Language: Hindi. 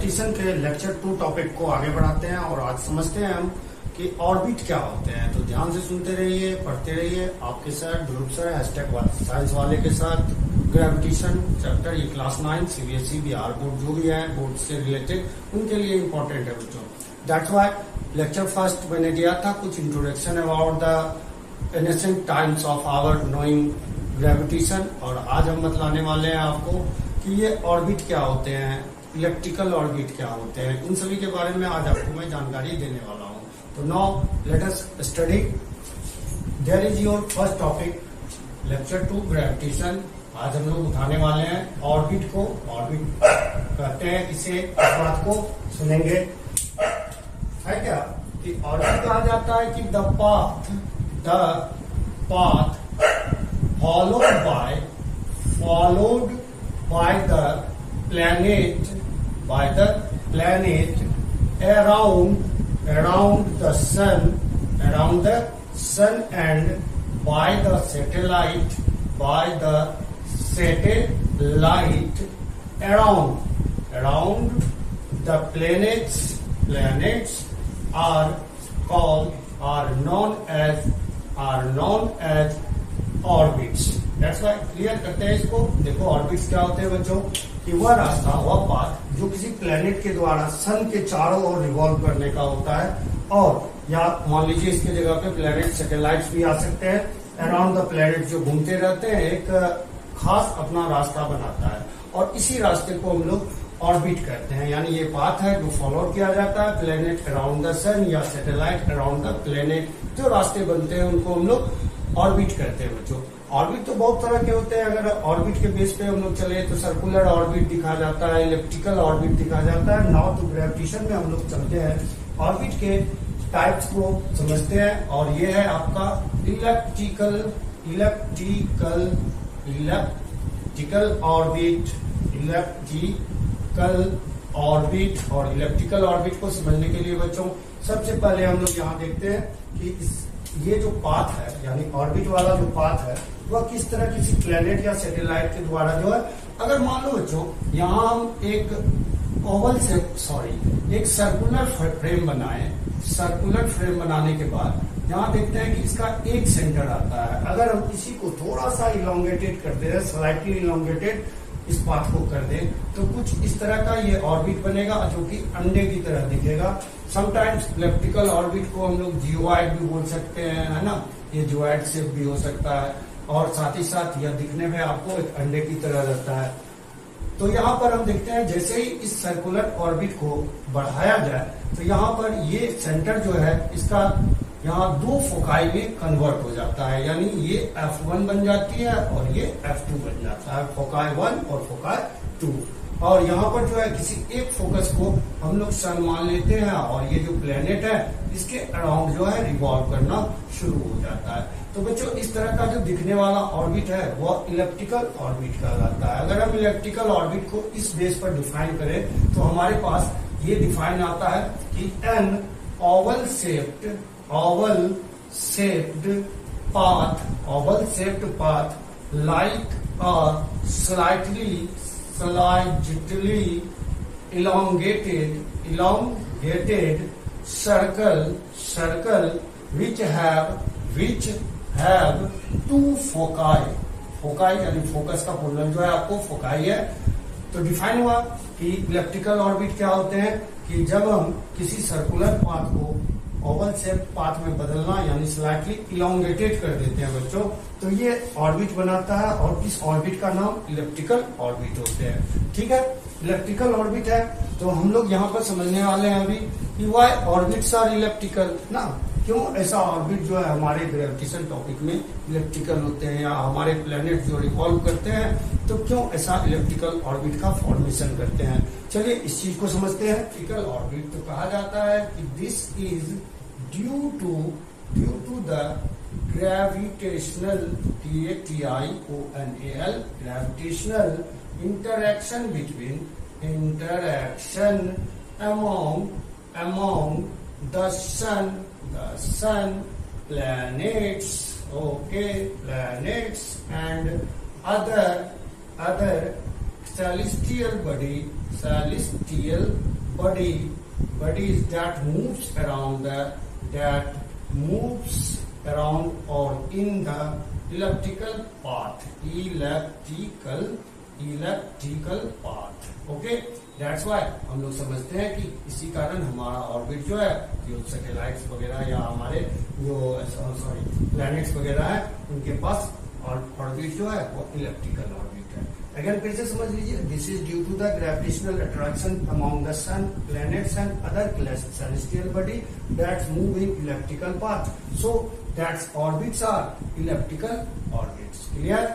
ग्रेविटेशन के लेक्चर 2 टॉपिक को आगे बढ़ाते हैं और आज समझते हैं हम कि ऑर्बिट क्या होते हैं। तो ध्यान से सुनते रहिए, पढ़ते रहिए। आपके साथ ध्रुव सर हैशटैग साइंस वाले के साथ ग्रेविटेशन चैप्टर, ये क्लास 9 सीबीएसई बिहार बोर्ड जो भी है बोर्ड से रिलेटेड उनके लिए इंपॉर्टेंट है बच्चों। दैट्स व्हाई लेक्चर फर्स्ट मैंने दिया था कुछ introduction about the ancient times of our knowing gravitation, और आज हम बतलाने वाले हैं आपको कि ये ऑर्बिट क्या होते हैं, इलेप्टिकल ऑर्बिट क्या होते हैं, इन सभी के बारे में आज आपको मैं जानकारी देने वाला हूं। तो now let us study. There is your first topic lecture 2 gravitation. आज हम लोग उठाने वाले हैं ऑर्बिट को। ऑर्बिट कहते हैं इसे, इस बात को सुनेंगे है क्या कि ऑर्बिट कहा जाता है कि the path followed by the planet around the sun and by the satellite around the planets are known as orbits. That's why clear करते हैं इसको। देखो ऑर्बिट्स क्या होते हैं बच्चों कि वह रास्ता, वह पाथ जो किसी प्लेनेट के द्वारा सन के चारों ओर रिवॉल्व करने का होता है, और या मान लीजिए इसके जगह पे प्लेनेट सैटेलाइट्स भी आ सकते हैं। अराउंड द प्लेनेट जो घूमते रहते हैं, एक खास अपना रास्ता बनाता है और इसी रास्ते को हम लोग ऑर्बिट कहते हैं। यानी ये पाथ है जो फॉलो किया जाता है प्लेनेट अराउंड द सन या सैटेलाइट अराउंड द प्लेनेट। जो रास्ते बनते हैं उनको हम लोग ऑर्बिट करते हैं बच्चों। ऑर्बिट तो बहुत तरह के होते हैं। अगर ऑर्बिट के बेस पे हम लोग चले तो सर्कुलर ऑर्बिट दिखा जाता है, इलेप्टिकल ऑर्बिट दिखा जाता है। नाउ तो ग्रेविटेशन में हम लोग चलते हैं, ऑर्बिट के टाइप्स को समझते हैं। और ये है आपका इलेप्टिकल ऑर्बिट। और इलेप्टिकल ऑर्बिट को समझने के लिए बच्चों सबसे पहले हम लोग यहाँ देखते हैं कि ये जो पाथ है, यानी ऑर्बिट वाला जो पाथ है, वह किस तरह किसी प्लेनेट या सैटेलाइट के द्वारा जो है, अगर मान लो बच्चों यहाँ हम एक एक सर्कुलर फ्रेम बनाए। सर्कुलर फ्रेम बनाने के बाद यहाँ देखते हैं कि इसका एक सेंटर आता है। अगर हम इसी को थोड़ा सा इलोंगेटेड कर दे, स्लाइटली इलोंगेटेड इस पाथ को कर दे, तो कुछ इस तरह का ये ऑर्बिट बनेगा जो कि अंडे की तरह दिखेगा। समटाइम्स इलेप्टिकल ऑर्बिट को हम लोग जियोइड भी बोल सकते हैं, है ना। ये जियोइड शेप भी हो सकता है, और साथ ही साथ यह दिखने में आपको एक अंडे की तरह रहता है। तो यहाँ पर हम देखते हैं जैसे ही इस सर्कुलर ऑर्बिट को बढ़ाया जाए तो यहाँ पर ये सेंटर जो है इसका यहाँ दो फोकाई में कन्वर्ट हो जाता है। यानी ये F1 बन जाती है और ये F2 बन जाता है, फोकाई 1 और फोकाई 2। और यहाँ पर जो है किसी एक फोकस को हम लोग सन मान लेते हैं, और ये जो प्लेनेट है इसके अराउंड जो है रिवॉल्व करना शुरू हो जाता है। तो बच्चों इस तरह का जो दिखने वाला ऑर्बिट है वह इलेप्टिकल ऑर्बिट कहलाता है। अगर हम इलेप्टिकल ऑर्बिट को इस बेस पर डिफाइन करें तो हमारे पास ये डिफाइन आता है कि an oval shaped path like a slightly elongated circle which have two foci। Foci यानी फोकस का प्लूरल जो है आपको फोकाई है। तो डिफाइन हुआ कि इलेप्टिकल ऑर्बिट क्या होते हैं कि जब हम किसी सर्कुलर पाथ को ओवल शेप पाथ में बदलना यानी स्लाइटली इलोंगेटेड कर देते हैं बच्चों, तो ये ऑर्बिट बनाता है, और इस ऑर्बिट का नाम इलेप्टिकल ऑर्बिट होते हैं। ठीक है, इलेप्टिकल ऑर्बिट है। तो हम लोग यहाँ पर समझने वाले हैं अभी कि व्हाई ऑर्बिट्स आर इलेप्टिकल ना, क्यों ऐसा ऑर्बिट जो है हमारे ग्रेविटेशन टॉपिक में इलेप्टिकल होते हैं, या हमारे प्लेनेट जो रिवॉल्व करते हैं तो क्यों ऐसा इलेप्टिकल ऑर्बिट का फॉर्मेशन करते हैं। चलिए इस चीज को समझते हैं। इलेप्टिकल ऑर्बिट तो कहा जाता है कि this is due to the gravitational gravitational interaction among the sun, planets and other celestial bodies that moves around or in the elliptical path. elliptical path. Okay, that's why हम लोग समझते हैं कि इसी कारण हमारा ऑर्बिट जो है, जो सैटेलाइट्स वगैरह या हमारे जो प्लैनेट्स वगैरह है, उनके पास ऑर्बिट जो है वो इलेप्टिकल ऑर्बिट है। अगेन फिर से समझ लीजिए, this is due to the gravitational attraction among the sun, planets and other celestial body that's move in elliptical path, so that's orbits are elliptical orbits. Clear?